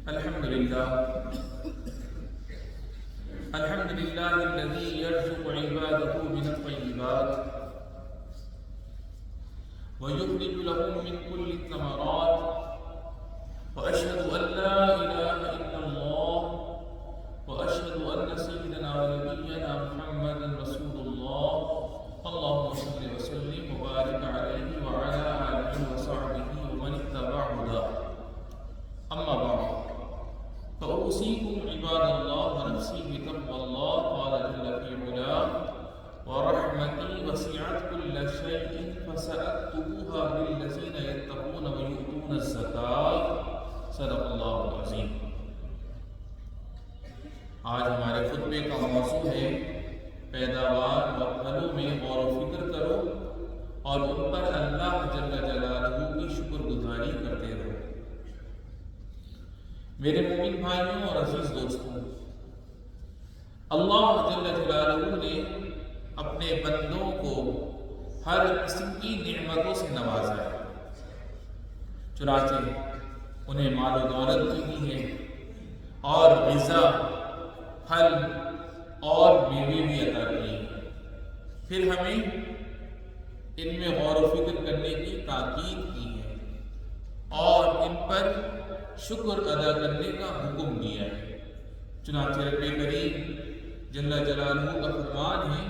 الحمد لله الذي يرزق عباده من الطيبات ويخرج لهم من كل الثمرات وأشهد أن لا إله إلا الله وأشهد أن سيدنا ونبينا محمدا رسول الله اللهم صل وسلم وبارك عليه وعلى آله وصحبه ومن اتبع هداه أما بعد فأوصيكم عباد الله ونفسي بتقوى الله قال جل في علاه ورحمتي وسعت كل شيء فسأكتبها للذين يتقون ويؤتون الزكاة صدق اللہ العظیم۔ آج ہمارے خطبے کا موضوع ہے پیداوار اور پھلوں میں غور و فکر کرو اور ان پر اللہ جل جلالہ کی شکر گزاری کرتے رہو۔ میرے مومن بھائیوں اور عزیز دوستوں، اللہ جل جلالہ نے اپنے بندوں کو ہر قسم کی نعمتوں سے نوازا ہے، چنانچہ انہیں مال و دولت بھی دی ہے اور غذا، پھل اور میوے بھی عطا کیے ہیں۔ پھر ہمیں ان میں غور و فکر کرنے کی تاکید کی ہے اور ان پر شکر ادا کرنے کا حکم دیا ہے۔ چنانچہ رب کریم جل جلالہ کا فرمان ہے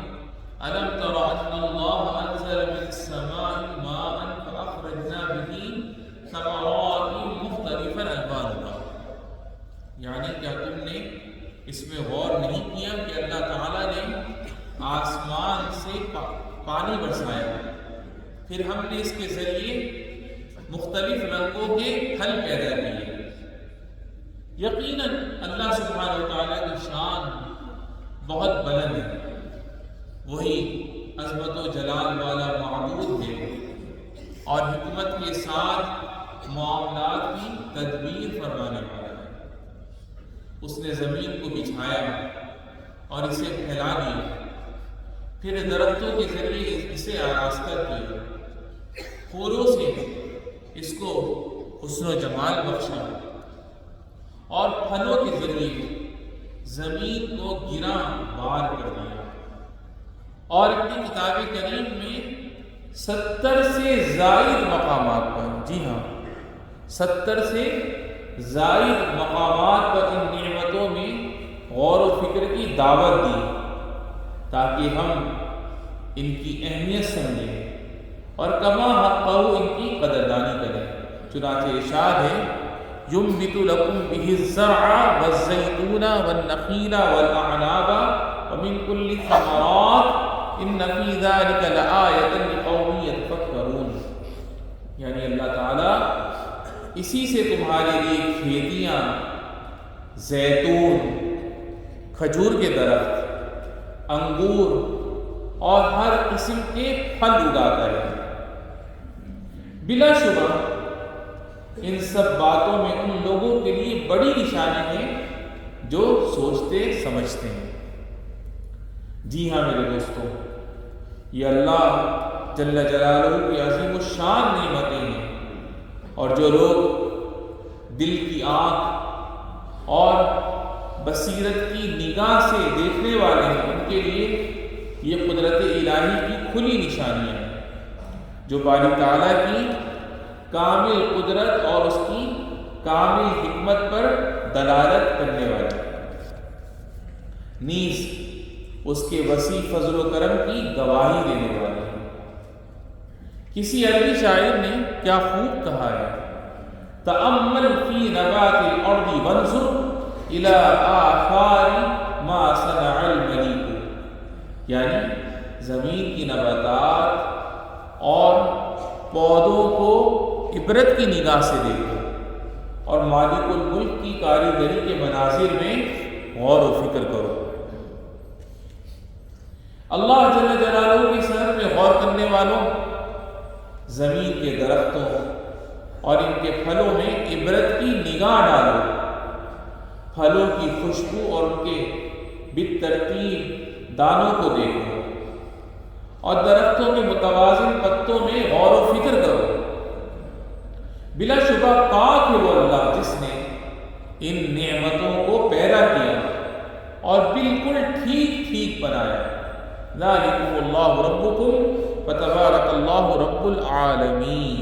أَلَمْ تَرَ أَنَّ اللَّهَ أَنزَلَ مِنَ السَّمَاءِ مَاءً فَأَخْرَجْنَا بِهِ ثَمَرَاتٍ مُخْتَلِفًا أَلْوَانُهَا، یعنی کیا تم نے اس میں غور نہیں کیا کہ اللہ تعالیٰ نے آسمان سے پانی برسایا، پھر ہم نے اس کے ذریعے مختلف رنگوں کے پھل پیدا کیے۔ یقیناً اللہ سبحانہ وتعالیٰ کی شان بہت بلند ہے، وہی عظمت و جلال والا معبود ہے اور حکمت کے ساتھ معاملات کی تدبیر فرمانے والا ہے۔ اس نے زمین کو بچھایا اور اسے پھیلا دیا، پھر درختوں کے ذریعے اسے آراستہ کیا، پھولوں سے اس کو حسن و جمال بخشا اور پھلوں کے ذریعے زمین کو گرا بار کر دیا، اور اپنی کتاب کریم میں 70 سے زائد مقامات پر، جی ہاں 70 سے زائد مقامات پر ان نعمتوں میں غور و فکر کی دعوت دی تاکہ ہم ان کی اہمیت سمجھیں اور کما حقہ ان کی قدردانی کریں۔ چنانچہ ارشاد ہے يُنبِتُ لَكُمْ بِهِ الزَّرْعَ وَالزَّيْتُونَ وَالنَّخِيلَ وَالْأَعْنَابَ وَمِنْ كُلِّ الثَّمَرَاتِ إِنَّ فِي ذَلِكَ لَآيَةً لِقَوْمٍ يَتَفَكَّرُونَ، یعنی اللہ تعالیٰ اسی سے تمہارے لیے کھیتیاں، زیتون، کھجور کے درخت، انگور اور ہر قسم کے پھل اگاتا ہے۔ بلا شبہ ان سب باتوں میں ان لوگوں کے لیے بڑی نشانی ہے جو سوچتے سمجھتے ہیں۔ جی ہاں میرے دوستوں، یہ اللہ جل جلالہ کی عظیم الشان نعمتیں ہیں، اور جو لوگ دل کی آنکھ اور بصیرت کی نگاہ سے دیکھنے والے ہیں ان کے لیے یہ قدرت الہی کی کھلی نشانیاں ہیں جو باری تعالیٰ کی کامل قدرت اور اس کی کامل حکمت پر دلالت کرنے والی، نیز اس کے وسیع فضل و کرم کی گواہی دینے والی ہے۔ کسی عربی شاعر نے کیا خوب کہا ہے، تأمل فی نبات الارض وانظر الی آثار ما صنع الملیک، یعنی زمین کی نباتات اور پودوں کو عبرت کی نگاہ سے دیکھو اور مالک الملک کی کاریگری کے مناظر میں غور و فکر کرو۔ اللہ جل جلالہ کی صنعت میں غور کرنے والوں، زمین کے درختوں اور ان کے پھلوں میں عبرت کی نگاہ ڈالو، پھلوں کی خوشبو اور ان کے بالترتیب دانوں کو دیکھو اور درختوں کے متوازن پتوں میں غور و فکر کرو۔ بلا شبہ پاک ہے وہ اللہ جس نے ان نعمتوں کو پیدا کیا اور بالکل ٹھیک ٹھیک بنایا۔ ذالکم اللہ ربکم فتبارک اللہ رب العالمین،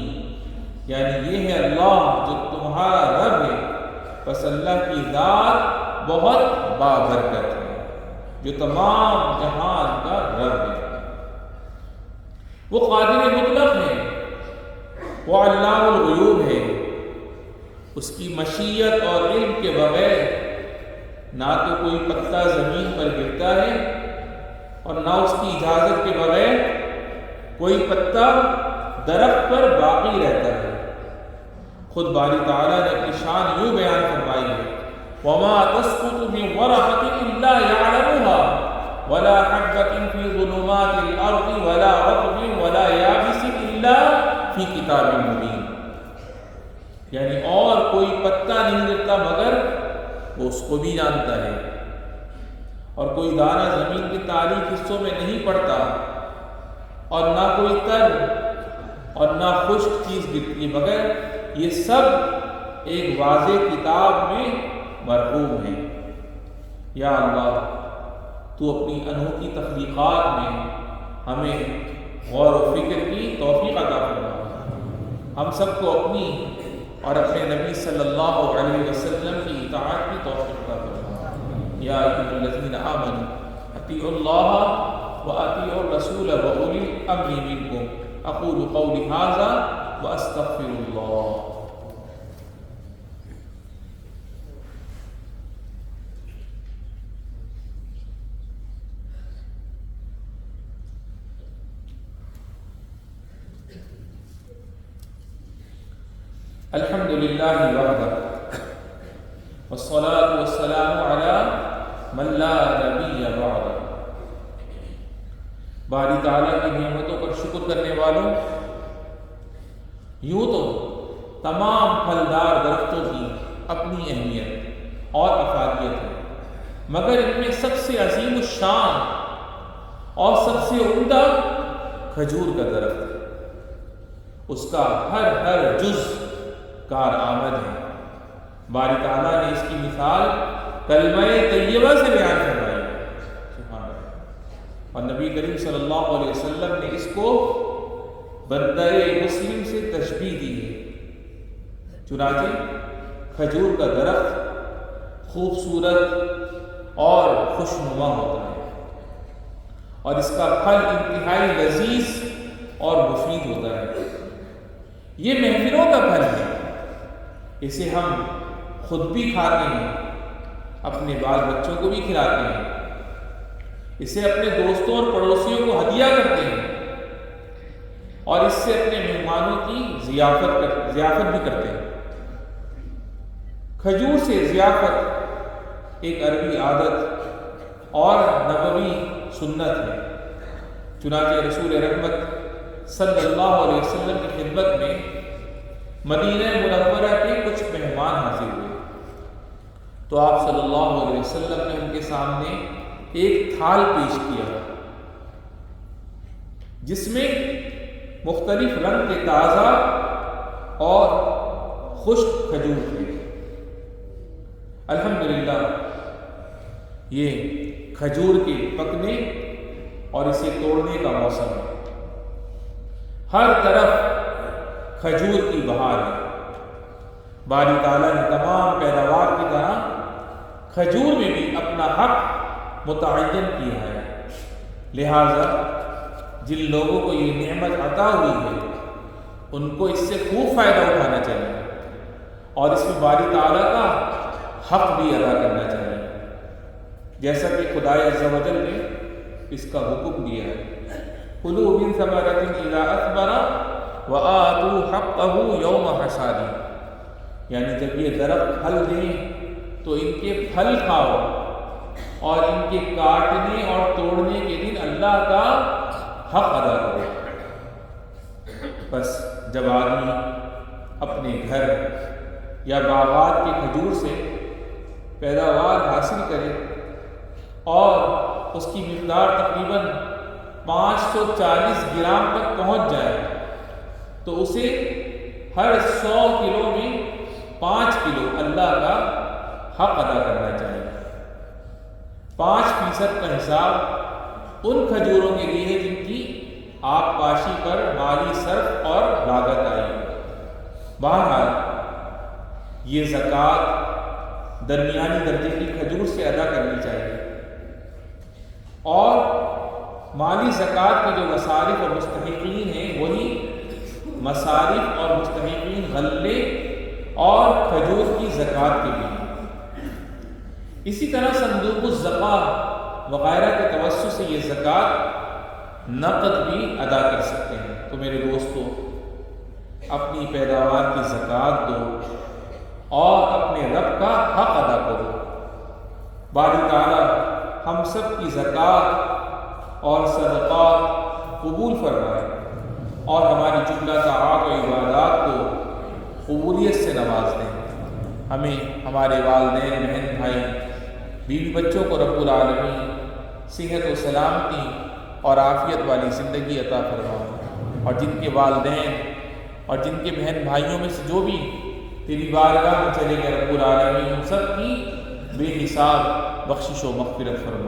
یعنی یہ ہے اللہ جو تمہارا رب ہے، پس اللہ کی ذات بہت بابرکت ہے جو تمام جہان کا رب ہے۔ وہ قادر مطلق ہے، وہ علام الغیوب ہے، اس کی مشیت اور علم کے بغیر نہ تو کوئی پتا زمین پر گرتا ہے اور نہ اس کی اجازت کے بغیر کوئی پتا درخت پر باقی رہتا ہے۔ خود باری تعالیٰ نے اپنی شان یوں بیان فرمائی ہے، وَمَا تَسْقُطُ مِنْ وَرَقَةٍ إِلَّا يَعْلَمُهَا وَلَا حَبَّةٍ فِي ظُلُمَاتِ الْأَرْضِ وَلَا رَطْبٍ وَلَا يَابِسٍ إِلَّا فِي كِتَابٍ مُبِينٍ، یعنی اور کوئی پتا نہیں گرتا مگر وہ اس کو بھی جانتا ہے، اور کوئی دانہ زمین کے تاریک حصوں میں نہیں پڑتا، اور نہ کوئی تر اور نہ خشک چیز گرتی مگر یہ سب ایک واضح کتاب میں مرقوم ہے۔ یا اللہ، تو اپنی انوکھی تخلیقات میں ہمیں غور و فکر کی توفیق عطا فرما، ہم سب کو اپنی اور اپنے نبی صلی اللہ علیہ وسلم کی اطاعت کی توفیق عطا فرما۔ یا ایھا الذین آمنوا اطیعوا اللہ واطیعوا الرسول واولی الامر منکم، اقول قولی ھذا واستغفر اللہ۔ الحمد للہ وحدہ والصلاة والسلام علی من لا نبی بعدہ۔ باری تعالیٰ کی نعمتوں پر شکر کرنے والوں، یوں تو تمام پھلدار درختوں کی اپنی اہمیت اور افادیت ہے، مگر ان میں سب سے عظیم الشان اور سب سے عمدہ کھجور کا درخت ہے۔ اس کا ہر جز کارآمد ہے۔ باری تعالیٰ نے اس کی مثال کلمہ طیبہ سے بیان فرمائی ہے، سبحان اللہ، اور نبی کریم صلی اللہ علیہ وسلم نے اس کو بندہ مسلم سے تشبیہ دی ہے۔ چنانچہ کھجور کا درخت خوبصورت اور خوشنما ہوتا ہے، اور اس کا پھل انتہائی لذیذ اور مفید ہوتا ہے۔ یہ محفلوں کا پھل ہے، اسے ہم خود بھی کھاتے ہیں، اپنے بال بچوں کو بھی کھلاتے ہیں، اسے اپنے دوستوں اور پڑوسیوں کو ہدیہ کرتے ہیں، اور اس سے اپنے مہمانوں کی ضیافت بھی کرتے ہیں۔ کھجور سے ضیافت ایک عربی عادت اور نبوی سنت ہے۔ چنانچہ رسول رحمت صلی اللہ علیہ وسلم کی خدمت میں مدینہ منورہ کے کچھ مہمان حاضر ہوئے، تو آپ صلی اللہ علیہ وسلم نے ان کے سامنے ایک تھال پیش کیا جس میں مختلف رنگ کے تازہ اور خشک کھجور تھے۔ الحمدللہ، یہ کھجور کے پکنے اور اسے توڑنے کا موسم ہے۔ ہر طرف کھجور کی بہار ہے۔ باری تعالیٰ نے تمام پیداوار کی طرح کھجور میں بھی اپنا حق متعین کیا ہے، لہذا جن لوگوں کو یہ نعمت عطا ہوئی ہے ان کو اس سے خوب فائدہ اٹھانا چاہیے، اور اس میں باری تعالیٰ کا حق بھی ادا کرنا چاہیے، جیسا کہ خدائے عز و جل نے اس کا حکم دیا ہے، کُلُوا مِن ثَمَرَةٍ إِذَا أَثْمَرَ وَآتُوا حَقَّهُ يَوْمَ حَصَادِهِ، یعنی جب یہ درخت پھل دیں تو ان کے پھل کھاؤ، اور ان کے کاٹنے اور توڑنے کے دن اللہ کا حق ادا کرو۔ بس جب آدمی اپنے گھر یا باغات کے کھجور سے پیداوار حاصل کرے اور اس کی مقدار تقریباً 540 گرام تک پہنچ جائے تو اسے ہر 100 کلو میں 5 کلو اللہ کا حق ادا کرنا چاہیے۔ 5% کا حساب ان کھجوروں کے لیے ہے جن کی آبپاشی پر مالی صرف اور لاگت آئی۔ بہرحال یہ زکوٰۃ درمیانی درجے کی کھجور سے ادا کرنی چاہیے، اور مالی زکوٰۃ کے جو مصارف اور مستحقین ہیں وہی مصارف اور مستحقین غلے اور کھجور کی زکوٰۃ کے لیے۔ اسی طرح صندوق الزکوٰۃ وغیرہ کے توسط سے یہ زکوٰۃ نقد بھی ادا کر سکتے ہیں۔ تو میرے دوستو، اپنی پیداوار کی زکوٰۃ دو اور اپنے رب کا حق ادا کرو۔ باری تعالیٰ ہم سب کی زکوٰۃ اور صدقات قبول فرمائے اور ہماری جملہ طاعات و عبادات کو قبولیت سے نواز دیں۔ ہمیں ہمارے والدین، بہن بھائی، بیوی بچوں کو رب العالمین صحت و سلامتی اور عافیت والی زندگی عطا فرمائے، اور جن کے والدین اور جن کے بہن بھائیوں میں سے جو بھی تیری بارگاہ میں چلے گئے رب العالمین ان سب کی بے حساب بخشش و مغفرت فرما۔